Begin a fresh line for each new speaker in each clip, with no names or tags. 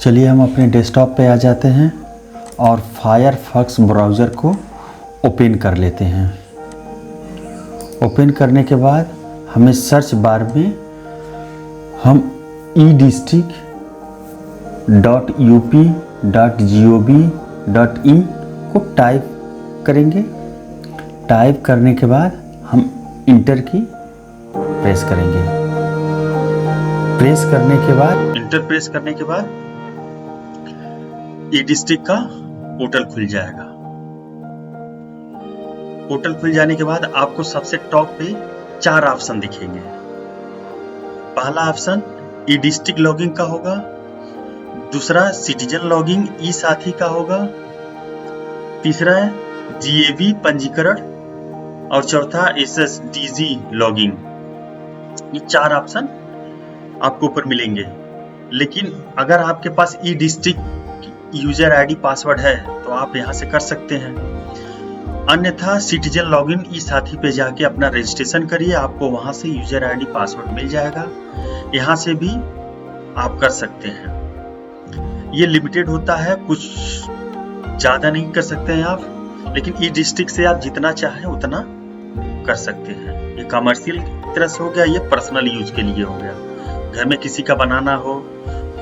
चलिए हम अपने डेस्कटॉप पे आ जाते हैं और फायरफॉक्स ब्राउज़र को ओपन कर लेते हैं। ओपन करने के बाद हमें सर्च बार में हम edistrict.up.gov.in को टाइप करेंगे। टाइप करने के बाद हम इंटर की प्रेस करेंगे। इंटर प्रेस करने के बाद ई-डिस्ट्रिक्ट का पोर्टल खुल जाएगा। पोर्टल खुल जाने के बाद आपको सबसे टॉप पे 4 ऑप्शन दिखेंगे। पहला ऑप्शन ई-डिस्ट्रिक्ट लॉगिन का होगा, दूसरा सिटीजन लॉगिन ई साथी का होगा, तीसरा है जीएवी पंजीकरण और चौथा एसएसडीजी लॉगिन। ये 4 ऑप्शन आपको ऊपर मिलेंगे। लेकिन अगर आपके पास ई-डिस्ट्रिक्ट यूजर आईडी पासवर्ड है तो आप यहां से कर सकते हैं, अन्यथा सिटीजन लॉगिन ई साथी पे जाके अपना रजिस्ट्रेशन करिए, आपको वहां से यूजर आईडी पासवर्ड मिल जाएगा। यहां से भी आप कर सकते हैं। ये लिमिटेड होता है, कुछ ज्यादा नहीं कर सकते हैं आप, लेकिन ई-डिस्ट्रिक्ट से आप जितना चाहें उतना कर सकते हैं। ये कमर्शियल तरह से हो गया, ये पर्सनल यूज के लिए हो गया। घर में किसी का बनाना हो,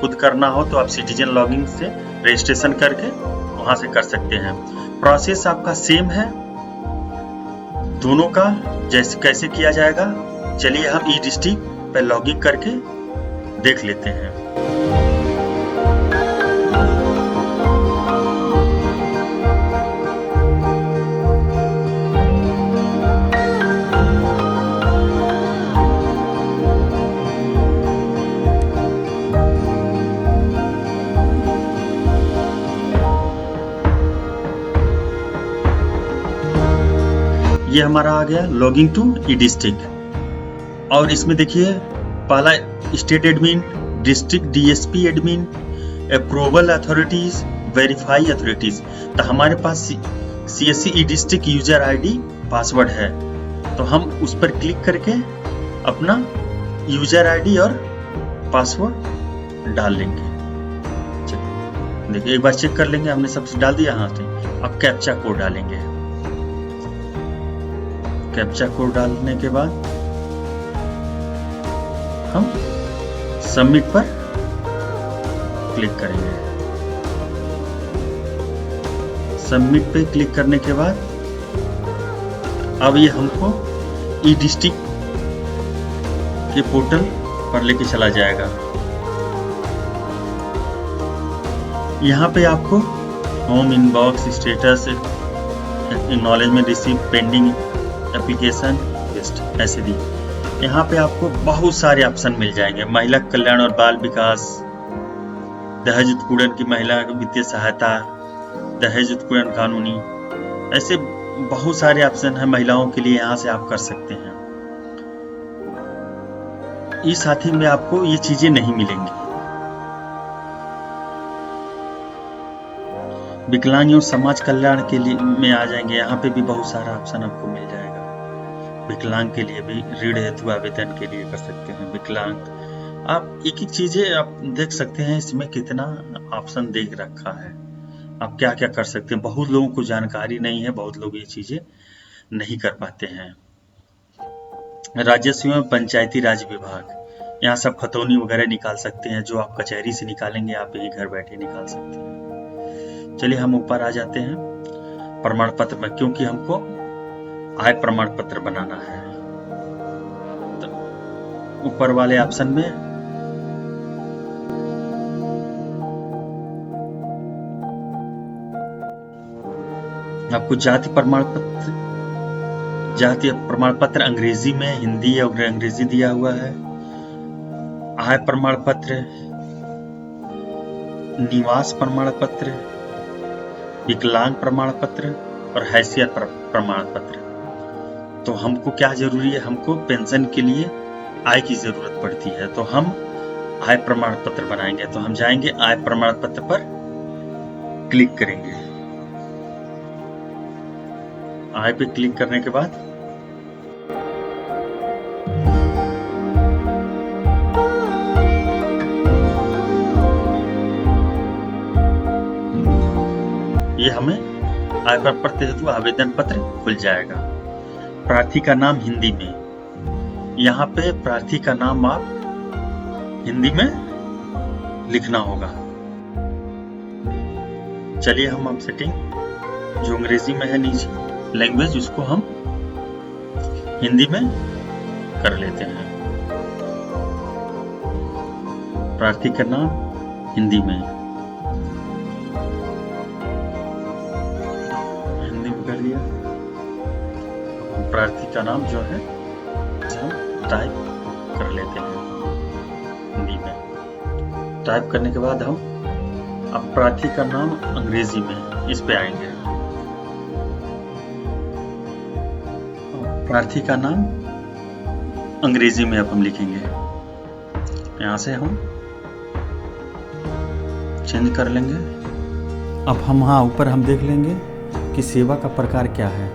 खुद करना हो तो आप सिटीजन लॉगिन से रजिस्ट्रेशन करके वहां से कर सकते हैं। प्रोसेस आपका सेम है दोनों का। जैसे कैसे किया जाएगा, चलिए हम ई-डिस्ट्रिक्ट पे लॉगिन करके देख लेते हैं। ये हमारा आ गया लॉगिंग टू ई-डिस्ट्रिक्ट। और इसमें देखिए पहला state admin, district DSP admin, approval authorities, verify authorities. तो हमारे पास CSC e district user ID password है, तो हम उस पर क्लिक करके अपना यूजर आईडी और पासवर्ड डाल लेंगे। देखिए एक बार चेक कर लेंगे, हमने सब डाल दिया हाथ में। अब कैप्चा कोड डालेंगे। कैप्चा कोड डालने के बाद हम सबमिट पर क्लिक करेंगे। सबमिट पे क्लिक करने के बाद अब ये हमको ई-डिस्ट्रिक्ट के पोर्टल पर लेके चला जाएगा। यहाँ पे आपको home, inbox, status, acknowledgement receive, pending application list ऐसे दी। यहाँ पे आपको बहुत सारे ऑप्शन मिल जाएंगे। महिला कल्याण और बाल विकास, दहेज उत्पीड़न की महिला वित्तीय सहायता, दहेज उत्पीड़न कानूनी, ऐसे बहुत सारे ऑप्शन है महिलाओं के लिए, यहाँ से आप कर सकते हैं। इस साथी में आपको ये चीजें नहीं मिलेंगी। विकलांग और समाज कल्याण के लिए में आ जाएंगे, यहाँ पे भी बहुत सारा ऑप्शन आपको मिल जाएगा। विकलांग के लिए भी ऋण हेतु आवेदन के लिए कर सकते हैं। विकलांग आप एक एक चीजें आप देख सकते हैं, इसमें कितना ऑप्शन देख रखा है, आप क्या क्या कर सकते हैं। बहुत लोगों को जानकारी नहीं है, बहुत लोग ये चीजें नहीं कर पाते हैं। राजस्व एवं पंचायती राज विभाग, यहाँ सब खतौनी वगैरह निकाल सकते हैं, जो आप कचहरी से निकालेंगे आप यही घर बैठे निकाल सकते हैं। चलिए हम ऊपर आ जाते हैं प्रमाण पत्र में, क्योंकि हमको आय प्रमाण पत्र बनाना है। तो ऊपर वाले ऑप्शन में आपको जाति प्रमाण पत्र अंग्रेजी में, हिंदी और अंग्रेजी दिया हुआ है। आय प्रमाण पत्र, निवास प्रमाण पत्र, विकलांग प्रमाण पत्र और हैसियत प्रमाण पत्र। तो हमको क्या जरूरी है, हमको पेंशन के लिए आय की जरूरत पड़ती है, तो हम आय प्रमाण पत्र बनाएंगे। तो हम जाएंगे आय प्रमाण पत्र पर क्लिक करेंगे। आय पे क्लिक करने के बाद ये हमें आयकर प्रति हेतु आवेदन पत्र खुल जाएगा। प्रार्थी का नाम हिंदी में, यहाँ पे प्रार्थी का नाम आप हिंदी में लिखना होगा। चलिए हम सेटिंग जो अंग्रेजी में है नीचे लैंग्वेज, उसको हम हिंदी में कर लेते हैं। प्रार्थी का नाम हिंदी में कर दिया। प्रार्थी का नाम जो है हम टाइप कर लेते हैं हिंदी में। टाइप करने के बाद हम अब प्रार्थी का नाम अंग्रेजी में इस पे आएंगे। प्रार्थी का नाम अंग्रेजी में अब हम लिखेंगे। यहाँ से हम चेंज कर लेंगे। अब हम ऊपर हम देख लेंगे कि सेवा का प्रकार क्या है।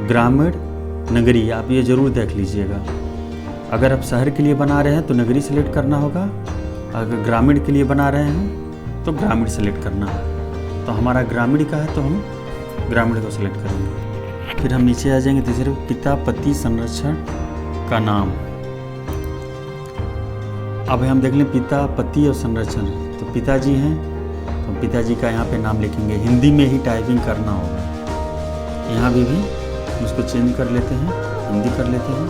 ग्रामीण, नगरीय, आप ये जरूर देख लीजिएगा। अगर आप शहर के लिए बना रहे हैं तो नगरी सेलेक्ट करना होगा, अगर ग्रामीण के लिए बना रहे हैं तो ग्रामीण सेलेक्ट करना है। तो हमारा ग्रामीण का है तो हम ग्रामीण को सेलेक्ट करेंगे। फिर हम नीचे आ जाएंगे तीसरे, पिता पति संरक्षण का नाम। अब हम देख लें पिता पति और संरक्षण, तो पिताजी हैं तो पिताजी का यहाँ पे नाम लिखेंगे। हिंदी में ही टाइपिंग करना होगा। यहाँ भी उसको चेंज कर लेते हैं, हिंदी कर लेते हैं।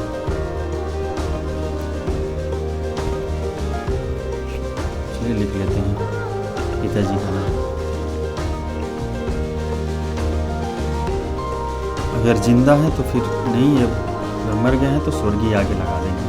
चलिए लिख लेते हैं पिताजी का नाम। अगर जिंदा है तो फिर नहीं है, अगर मर गए हैं तो स्वर्गीय आगे लगा देंगे।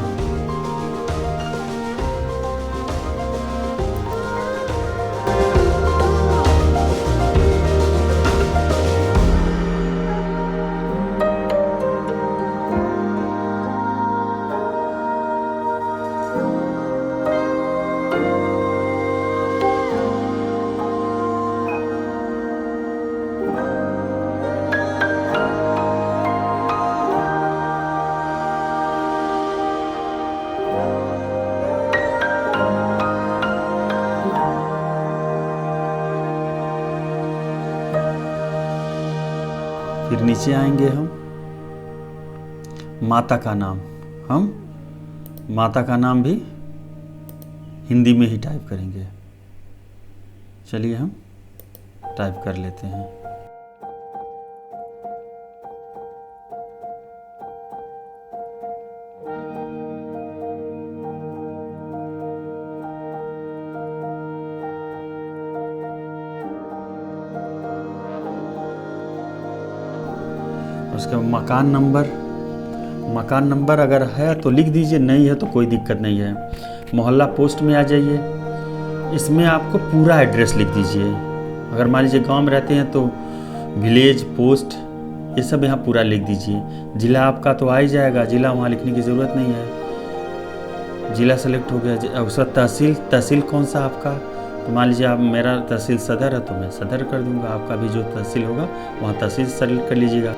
फिर नीचे आएंगे हम माता का नाम। हम माता का नाम भी हिंदी में ही टाइप करेंगे। चलिए हम टाइप कर लेते हैं। उसका मकान नंबर अगर है तो लिख दीजिए, नहीं है तो कोई दिक्कत नहीं है। मोहल्ला पोस्ट में आ जाइए, इसमें आपको पूरा एड्रेस लिख दीजिए। अगर मान लीजिए गांव में रहते हैं तो विलेज पोस्ट ये सब यहाँ पूरा लिख दीजिए। ज़िला आपका तो आ ही जाएगा, ज़िला वहाँ लिखने की ज़रूरत नहीं है। ज़िला सेलेक्ट हो गया। उसका तहसील कौन सा आपका, तो मान लीजिए आप मेरा तहसील सदर है तो मैं सदर कर दूँगा। आपका भी जो तहसील होगा वहाँ तहसील सेलेक्ट कर लीजिएगा।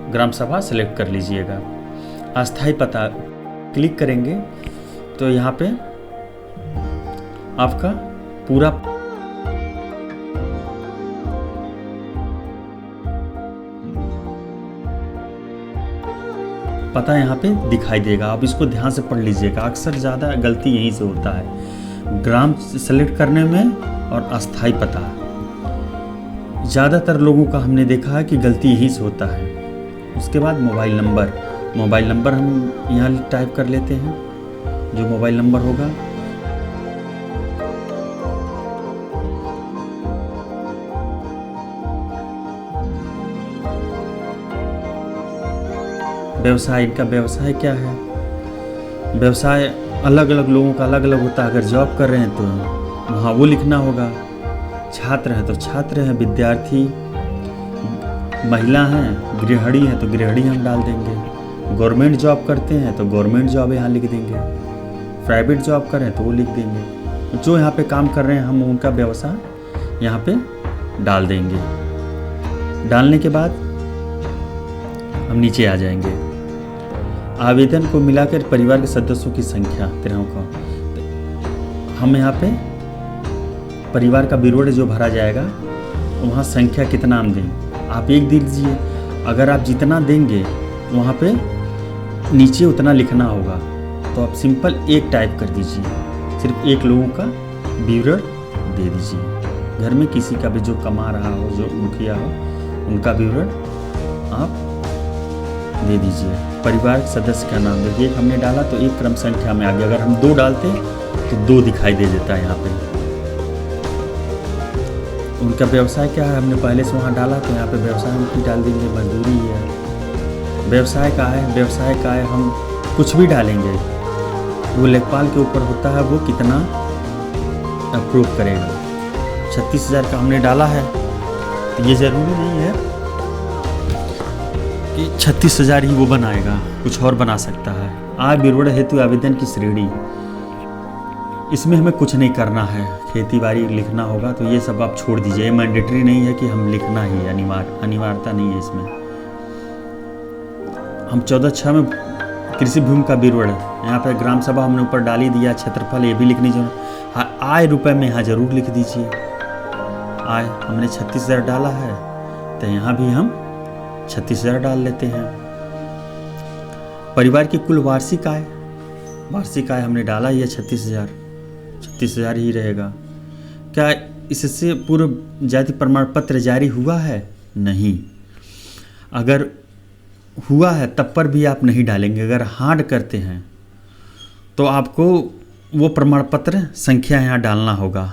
ग्राम सभा सेलेक्ट कर लीजिएगा। अस्थाई पता क्लिक करेंगे तो यहाँ पे आपका पूरा पता यहाँ पे दिखाई देगा। आप इसको ध्यान से पढ़ लीजिएगा, अक्सर ज़्यादा गलती यहीं से होता है ग्राम सेलेक्ट करने में और अस्थाई पता। ज़्यादातर लोगों का हमने देखा है कि गलती यहीं से होता है। उसके बाद मोबाइल नंबर हम यहाँ टाइप कर लेते हैं, जो मोबाइल नंबर होगा। व्यवसाय, इनका व्यवसाय क्या है। व्यवसाय अलग अलग लोगों का अलग अलग होता है। अगर जॉब कर रहे हैं तो वहाँ वो लिखना होगा। छात्र हैं तो छात्र हैं, विद्यार्थी, महिला हैं, गृहिणी हैं तो गृहिणी हम डाल देंगे। गवर्नमेंट जॉब करते हैं तो गवर्नमेंट जॉब यहाँ लिख देंगे। प्राइवेट जॉब कर रहे हैं तो वो लिख देंगे। जो यहाँ पे काम कर रहे हैं हम उनका व्यवसाय यहाँ पे डाल देंगे। डालने के बाद हम नीचे आ जाएंगे। आवेदन को मिलाकर परिवार के सदस्यों की संख्या 13 को हम यहाँ पे परिवार का विवरण जो भरा जाएगा वहाँ संख्या कितना हम दें, आप 1 दे दीजिए। अगर आप जितना देंगे वहाँ पे नीचे उतना लिखना होगा, तो आप सिंपल 1 टाइप कर दीजिए, सिर्फ 1 लोगों का विवरण दे दीजिए। घर में किसी का भी जो कमा रहा हो, जो मुखिया हो, उनका विवरण आप दे दीजिए। परिवार सदस्य का नाम देखिए, 1 हमने डाला तो 1 क्रम संख्या में आ गया। अगर हम 2 डालते तो 2 दिखाई दे देता है यहाँ पे। उनका व्यवसाय क्या है, हमने पहले से वहाँ डाला तो यहाँ पे व्यवसाय हम भी डाल देंगे, मजदूरी है। व्यवसाय का है, व्यवसाय का है, हम कुछ भी डालेंगे, वो लेखपाल के ऊपर होता है वो कितना अप्रूव करेगा। 36,000 का हमने डाला है तो ये ज़रूरी नहीं है कि 36,000 ही वो बनाएगा, कुछ और बना सकता है। आय विवरण हेतु आवेदन की श्रेणी, इसमें हमें कुछ नहीं करना है, खेती बाड़ी लिखना होगा तो ये सब आप छोड़ दीजिए। ये मैंडेटरी नहीं है कि हम लिखना ही अनिवार्यता नहीं है इसमें। हम 14(6) में कृषि भूमि का विवरण, यहाँ पे ग्राम सभा हमने ऊपर डाल ही दिया, क्षेत्रफल ये भी लिखनी जरूर। हाँ, आय रुपए में यहाँ जरूर लिख दीजिए। आय हमने 36,000 डाला है तो यहाँ भी हम 36,000 डाल लेते हैं। परिवार की कुल वार्षिक आय हमने डाला ही है 36,000 ही रहेगा। क्या इससे पूर्व जाति प्रमाण पत्र जारी हुआ है? नहीं। अगर हुआ है तब पर भी आप नहीं डालेंगे। अगर हाँ करते हैं तो आपको वो प्रमाण पत्र संख्या यहाँ डालना होगा।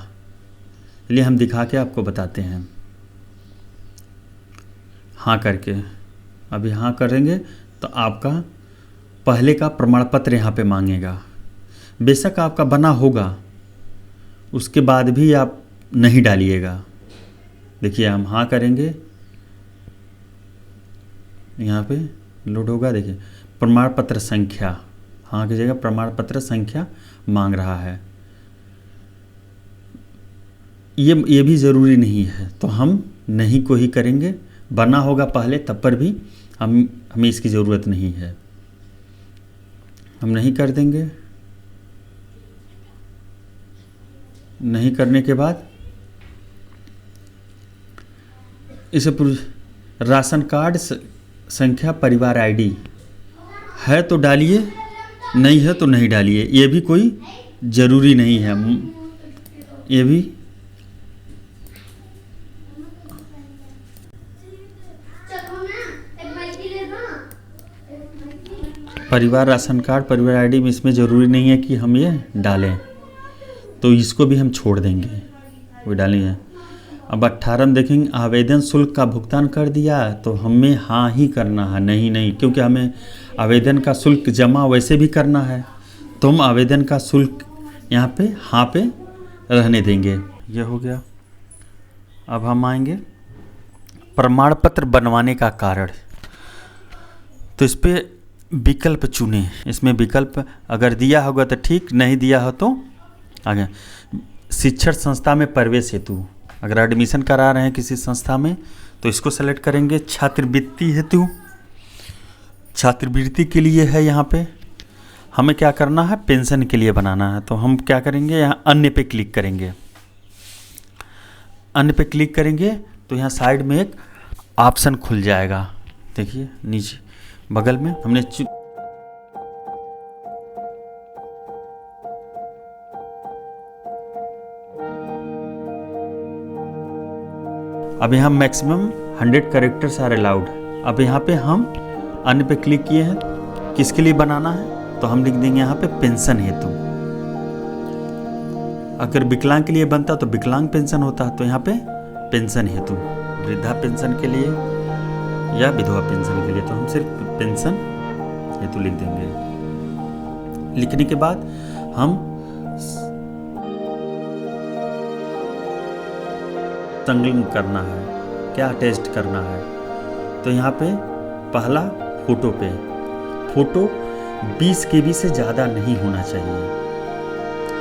चलिए हम दिखा के आपको बताते हैं। हाँ करके, अभी हाँ करेंगे तो आपका पहले का प्रमाण पत्र यहाँ पे मांगेगा। बेशक आपका बना होगा, उसके बाद भी आप नहीं डालिएगा। देखिए हम हाँ करेंगे, यहाँ पे लोड होगा। देखिए प्रमाण पत्र संख्या, हाँ की जगह प्रमाण पत्र संख्या मांग रहा है। ये भी ज़रूरी नहीं है, तो हम नहीं को ही करेंगे। बना होगा पहले तब पर भी हमें इसकी ज़रूरत नहीं है, हम नहीं कर देंगे। नहीं करने के बाद इसे राशन कार्ड संख्या परिवार आईडी है तो डालिए, नहीं है तो नहीं डालिए। ये भी कोई ज़रूरी नहीं है। ये भी परिवार राशन कार्ड परिवार आईडी में इसमें ज़रूरी नहीं है कि हम ये डालें, तो इसको भी हम छोड़ देंगे, वो डालेंगे। अब 18 में देखेंगे आवेदन शुल्क का भुगतान कर दिया, तो हमें हाँ ही करना है, नहीं, क्योंकि हमें आवेदन का शुल्क जमा वैसे भी करना है, तो हम आवेदन का शुल्क यहाँ पे हाँ पे रहने देंगे। ये हो गया। अब हम आएंगे प्रमाण पत्र बनवाने का कारण, तो इस पर विकल्प चुने। इसमें विकल्प अगर दिया होगा तो ठीक, नहीं दिया हो तो आगे। शिक्षण संस्था में प्रवेश हेतु, अगर एडमिशन करा रहे हैं किसी संस्था में तो इसको सेलेक्ट करेंगे। छात्रवृत्ति हेतु, छात्रवृत्ति के लिए है। यहाँ पे हमें क्या करना है, पेंशन के लिए बनाना है, तो हम क्या करेंगे, यहाँ अन्य पे क्लिक करेंगे। अन्य पे क्लिक करेंगे तो यहाँ साइड में एक ऑप्शन खुल जाएगा। देखिए नीचे बगल में हमने अब यहाँ मैक्सिमम 100 कैरेक्टर्स आर अलाउड। अब यहाँ पे हम अन्य पे क्लिक किए हैं, किसके लिए बनाना है, तो हम लिख देंगे यहाँ पे पेंशन हेतु। अगर विकलांग के लिए बनता तो विकलांग पेंशन होता, तो यहाँ पे पेंशन हेतु, वृद्धा पेंशन के लिए या विधवा पेंशन के लिए, तो हम सिर्फ पेंशन हेतु लिख देंगे। लिखने के बाद हम संलग्न करना है, क्या टेस्ट करना है, तो यहाँ पे पहला फोटो पे, फोटो 20 KB से ज़्यादा नहीं होना चाहिए।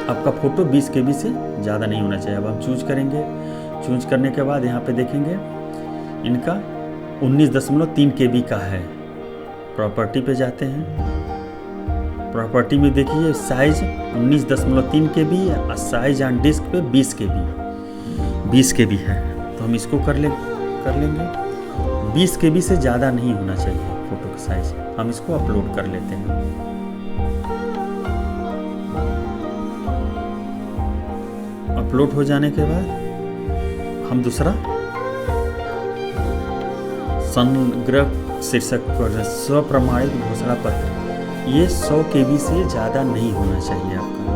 आपका फ़ोटो 20 KB से ज़्यादा नहीं होना चाहिए। अब हम चूज करेंगे। चूज करने के बाद यहाँ पे देखेंगे इनका 19.3 KB का है। प्रॉपर्टी पे जाते हैं, प्रॉपर्टी में देखिए साइज 19.3 KB है और साइज ऑन डिस्क पे 20 KB है। तो हम इसको कर लेंगे 20 KB से ज़्यादा नहीं होना चाहिए फ़ोटो का साइज। हम इसको अपलोड कर लेते हैं। अपलोड हो जाने के बाद हम दूसरा संग्रह शीर्षक पर स्वप्रमाणित घोषणा पत्र, ये 100 KB से ज़्यादा नहीं होना चाहिए आपका।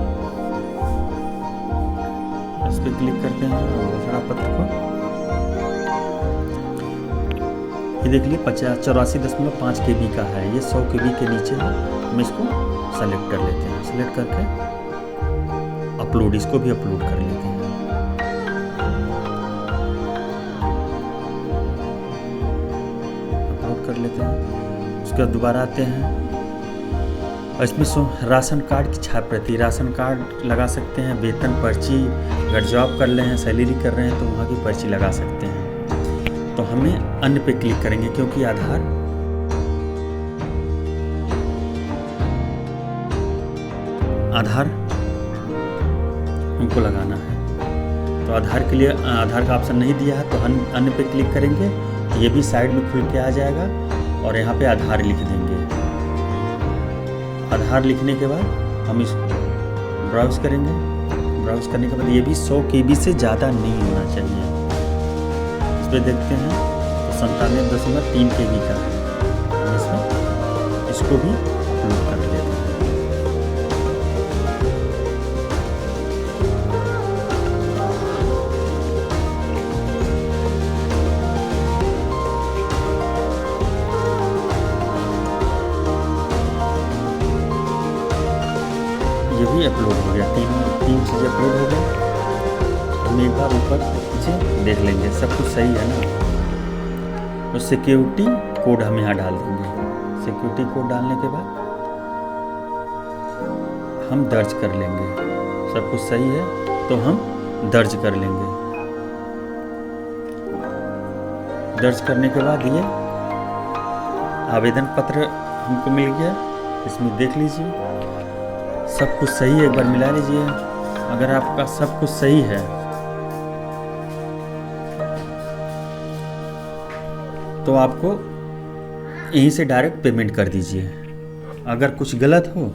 इस पर क्लिक करते हैं घोषणा पत्र को। ये देख लिए 84.5 KB का है, ये 100 KB के नीचे है। हम इसको सेलेक्ट कर लेते हैं। सेलेक्ट करके अपलोड, इसको भी अपलोड कर लेते हैं। अपलोड कर लेते हैं। उसके बाद दोबारा आते हैं और इसमें राशन कार्ड की छाप रहती है। राशन कार्ड लगा सकते हैं, वेतन पर्ची, अगर जॉब कर रहे हैं, सैलरी कर रहे हैं तो वहाँ की पर्ची लगा सकते हैं। तो हमें अन्य पे क्लिक करेंगे क्योंकि आधार हमको लगाना है। तो आधार के लिए आधार का ऑप्शन नहीं दिया है तो हम अन्य पे क्लिक करेंगे, ये भी साइड में खुल के आ जाएगा और यहाँ पे आधार लिख देंगे। आधार लिखने के बाद हम इसको ब्राउज करेंगे। ब्राउज करने के बाद ये भी 100 KB से ज़्यादा नहीं होना चाहिए। इस पर देखते हैं तो 97.3 KB का है। हम इसमें इसको भी अपलोड कर लेते हैं। ये भी अपलोड हो गया, तीन चीज़ें अपलोड हो गई। हम एक बार ऊपर पीछे देख लेंगे सब कुछ सही है ना। और सिक्योरिटी कोड हम यहाँ डाल देंगे। सिक्योरिटी कोड डालने के बाद हम दर्ज कर लेंगे। सब कुछ सही है तो हम दर्ज कर लेंगे। दर्ज करने के बाद ये आवेदन पत्र हमको मिल गया। इसमें देख लीजिए सब कुछ सही है, एक बार मिला लीजिए। अगर आपका सब कुछ सही है तो आपको यहीं से डायरेक्ट पेमेंट कर दीजिए। अगर कुछ गलत हो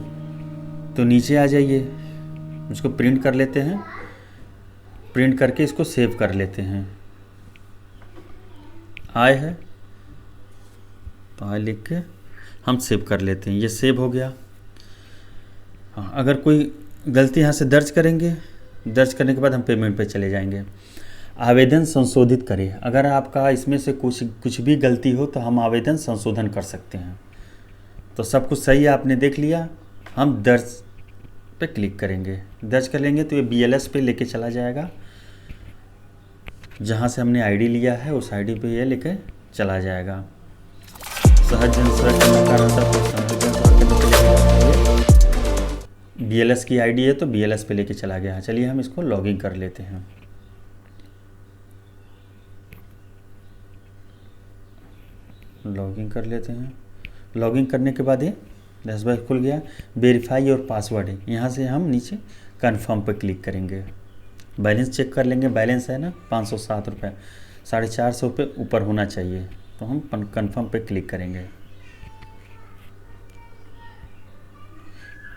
तो नीचे आ जाइए, इसको प्रिंट कर लेते हैं। प्रिंट करके इसको सेव कर लेते हैं। आए है तो आए लिख के हम सेव कर लेते हैं। ये सेव हो गया। हाँ, अगर कोई गलती यहाँ से दर्ज करेंगे, दर्ज करने के बाद हम पेमेंट पे चले जाएंगे। आवेदन संशोधित करें। अगर आपका इसमें से कुछ भी गलती हो तो हम आवेदन संशोधन कर सकते हैं। तो सब कुछ सही है, आपने देख लिया। हम दर्ज पे क्लिक करेंगे। दर्ज कर लेंगे तो ये BLS पे लेके चला जाएगा। जहाँ से हमने ID लिया है उस ID पे ये लेके चला जाएगा। सहज जन सेवा करने का रहता BLS की ID है तो BLS पे लेके चला गया। चलिए हम इसको लॉगिन कर लेते हैं। लॉगिन कर लेते हैं। लॉगिन करने के बाद ये डैशबोर्ड खुल गया। वेरीफाई और पासवर्ड है, यहाँ से हम नीचे कन्फर्म पे क्लिक करेंगे। बैलेंस चेक कर लेंगे। बैलेंस है ना 507 रुपये, 450 रुपये ऊपर होना चाहिए। तो हम कन्फर्म पे क्लिक करेंगे।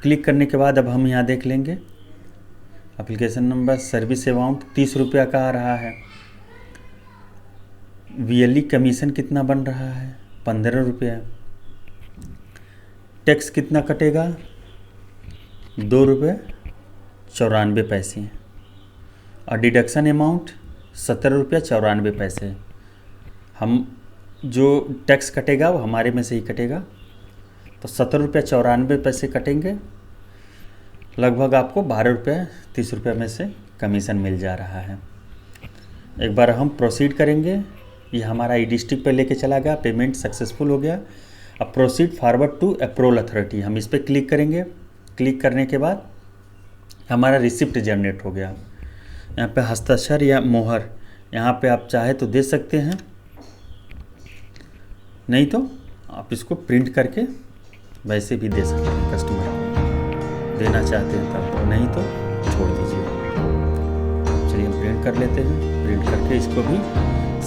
क्लिक करने के बाद अब हम यहाँ देख लेंगे एप्लीकेशन नंबर, सर्विस अमाउंट 30 रुपया का आ रहा है। VLE कमीशन कितना बन रहा है 15 रुपया। टैक्स कितना कटेगा 2 रुपये 94 पैसे। और डिडक्शन अमाउंट 17 रुपया 94 पैसे। हम जो टैक्स कटेगा वो हमारे में से ही कटेगा। तो 17 रुपया 94 पैसे कटेंगे। लगभग आपको 12 रुपये 30 रुपये में से कमीशन मिल जा रहा है। एक बार हम प्रोसीड करेंगे। ये हमारा ई-डिस्ट्रिक्ट पे लेके चला गया, पेमेंट सक्सेसफुल हो गया। अब proceed forward to approval authority, हम इस पर क्लिक करेंगे। क्लिक करने के बाद हमारा रिसिप्ट जनरेट हो गया। यहाँ पे हस्ताक्षर या मोहर यहाँ पे आप चाहे तो दे सकते हैं, नहीं तो आप इसको प्रिंट करके वैसे भी दे सकते हैं कस्टमर को। देना चाहते हैं तब, नहीं तो छोड़ दीजिए। चलिए हम प्रिंट कर लेते हैं, प्रिंट करके इसको भी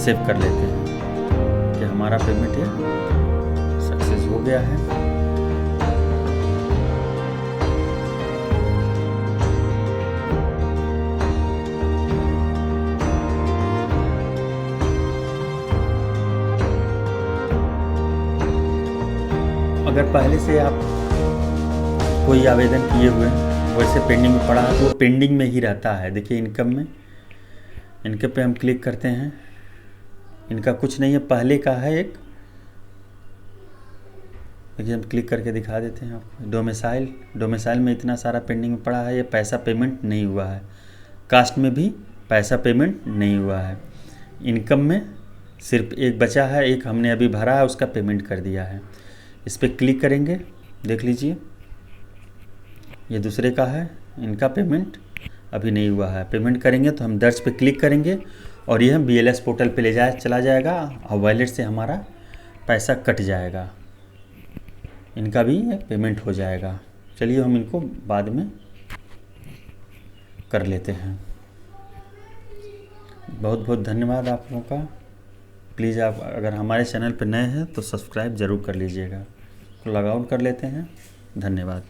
सेव कर लेते हैं कि हमारा पेमेंट ये सक्सेस हो गया है। अगर पहले से आप कोई आवेदन किए हुए वैसे पेंडिंग में पड़ा है तो वो पेंडिंग में ही रहता है। देखिए इनकम में, इनके पे हम क्लिक करते हैं, इनका कुछ नहीं है, पहले का है एक। देखिए हम क्लिक करके दिखा देते हैं आपको। डोमिसाइल में इतना सारा पेंडिंग में पड़ा है, ये पैसा पेमेंट नहीं हुआ है। कास्ट में भी पैसा पेमेंट नहीं हुआ है। इनकम में सिर्फ एक बचा है, एक हमने अभी भरा है, उसका पेमेंट कर दिया है। इस पर क्लिक करेंगे, देख लीजिए ये दूसरे का है, इनका पेमेंट अभी नहीं हुआ है। पेमेंट करेंगे तो हम दर्ज पे क्लिक करेंगे और यह BLS पोर्टल पे चला जाएगा और वॉलेट से हमारा पैसा कट जाएगा, इनका भी पेमेंट हो जाएगा। चलिए हम इनको बाद में कर लेते हैं। बहुत बहुत धन्यवाद आप लोगों का। प्लीज़ आप अगर हमारे चैनल पर नए हैं तो सब्सक्राइब ज़रूर कर लीजिएगा। लॉग आउट कर लेते हैं। धन्यवाद।